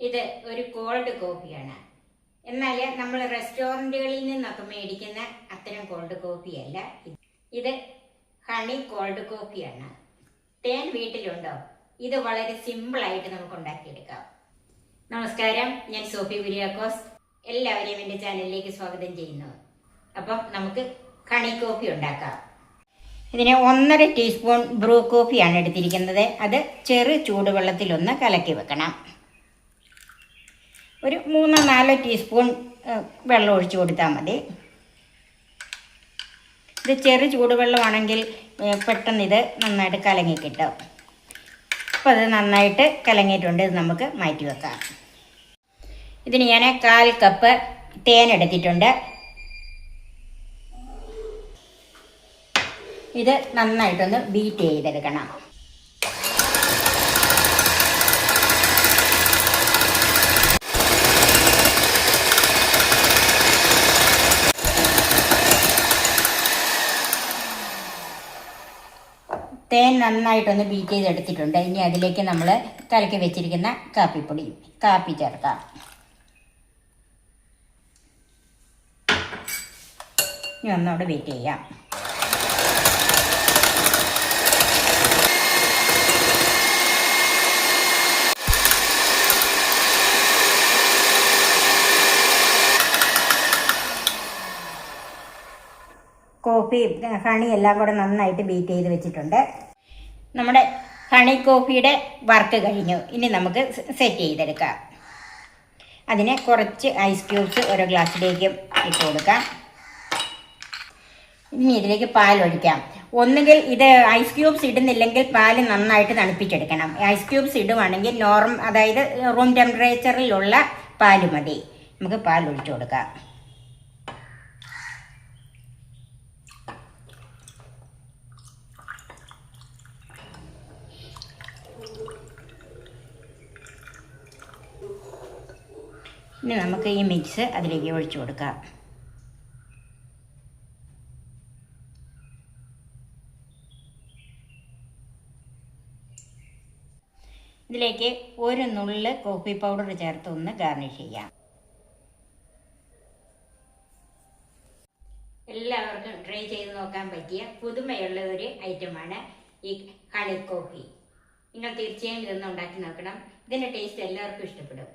ഇത് ഒരു കോൾഡ് കോഫിയാണ്. എന്നാൽ നമ്മൾ റെസ്റ്റോറൻറ്റുകളിൽ നിന്നൊക്കെ മേടിക്കുന്ന അത്തരം കോൾഡ് കോഫിയല്ല. ഇത് ഹണി കോൾഡ് കോഫിയാണ്. തേൻ വീട്ടിലുണ്ടോ? ഇത് വളരെ സിമ്പിളായിട്ട് നമുക്ക് ഉണ്ടാക്കിയെടുക്കാം. നമസ്കാരം, ഞാൻ സോഫി കുര്യാക്കോസ്. എല്ലാവരെയും എൻ്റെ ചാനലിലേക്ക് സ്വാഗതം ചെയ്യുന്നു. അപ്പം നമുക്ക് ഹണി കോഫി ഉണ്ടാക്കാം. ഇതിന് 1.5 ടീസ്പൂൺ ബ്രൂ കോഫിയാണ് എടുത്തിരിക്കുന്നത്. അത് ചെറു ചൂടുവെള്ളത്തിലൊന്ന് കലക്കി വെക്കണം. ഒരു 3-4 ടീസ്പൂൺ വെള്ളം ഒഴിച്ചു കൊടുത്താൽ മതി. ഇത് ചെറു ചൂടുവെള്ളമാണെങ്കിൽ പെട്ടെന്ന് ഇത് നന്നായിട്ട് കലങ്ങി കിട്ടും. അപ്പോൾ അത് നന്നായിട്ട് കലങ്ങിയിട്ടുണ്ട്. ഇത് നമുക്ക് മാറ്റി വെക്കാം. ഇതിന് ഞാൻ 1/4 കപ്പ് തേൻ എടുത്തിട്ടുണ്ട്. ഇത് നന്നായിട്ടൊന്ന് ബീറ്റ് ചെയ്തെടുക്കണം. തേൻ നന്നായിട്ടൊന്ന് ബീറ്റ് ചെയ്തെടുത്തിട്ടുണ്ട്. ഇനി അതിലേക്ക് നമ്മൾ കലക്കി വെച്ചിരിക്കുന്ന കാപ്പി ചേർക്കാം. ഇനി ഒന്നുകൂടെ വെയിറ്റ് ചെയ്യാം. കോഫി ഹണി എല്ലാം കൂടെ നന്നായിട്ട് ബീറ്റ് ചെയ്ത് വെച്ചിട്ടുണ്ട്. നമ്മുടെ ഹണി കോഫിയുടെ വർക്ക് കഴിഞ്ഞു. ഇനി നമുക്ക് സെറ്റ് ചെയ്തെടുക്കാം. അതിന് കുറച്ച് ഐസ് ക്യൂബ്സ് ഓരോ ഗ്ലാസ്സിലേക്ക് ഇട്ട് കൊടുക്കാം. ഇനി ഇതിലേക്ക് പാലൊഴിക്കാം. ഒന്നുകിൽ ഇത് ഐസ് ക്യൂബ്സ് ഇടുന്നില്ലെങ്കിൽ പാല് നന്നായിട്ട് തണുപ്പിച്ചെടുക്കണം. ഐസ് ക്യൂബ്സ് ഇടുവാണെങ്കിൽ അതായത് റൂം ടെമ്പറേച്ചറിലുള്ള പാല് മതി. നമുക്ക് പാൽ ഒഴിച്ചു കൊടുക്കാം. ഇനി നമുക്ക് ഈ മിക്സ് അതിലേക്ക് ഒഴിച്ചു കൊടുക്കാം. ഇതിലേക്ക് ഒരു നുള്ള് കോഫി പൗഡർ ചേർത്ത് ഒന്ന് ഗാർണിഷ് ചെയ്യാം. എല്ലാവർക്കും ട്രൈ ചെയ്ത് നോക്കാൻ പറ്റിയ പുതുമയുള്ള ഒരു ഐറ്റമാണ് ഈ ഹണി കോഫി. നിങ്ങൾ തീർച്ചയായും ഇതൊന്ന് ഉണ്ടാക്കി നോക്കണം. ഇതിൻ്റെ ടേസ്റ്റ് എല്ലാവർക്കും ഇഷ്ടപ്പെടും.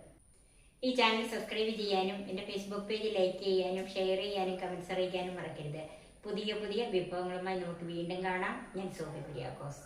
ഈ ചാനൽ സബ്സ്ക്രൈബ് ചെയ്യാനും എൻ്റെ ഫേസ്ബുക്ക് പേജ് ലൈക്ക് ചെയ്യാനും ഷെയർ ചെയ്യാനും കമൻസ് അറിയിക്കാനും മറക്കരുത്. പുതിയ വിഭവങ്ങളുമായി നമുക്ക് വീണ്ടും കാണാം. ഞാൻ സോഫി കുര്യാക്കോസ്.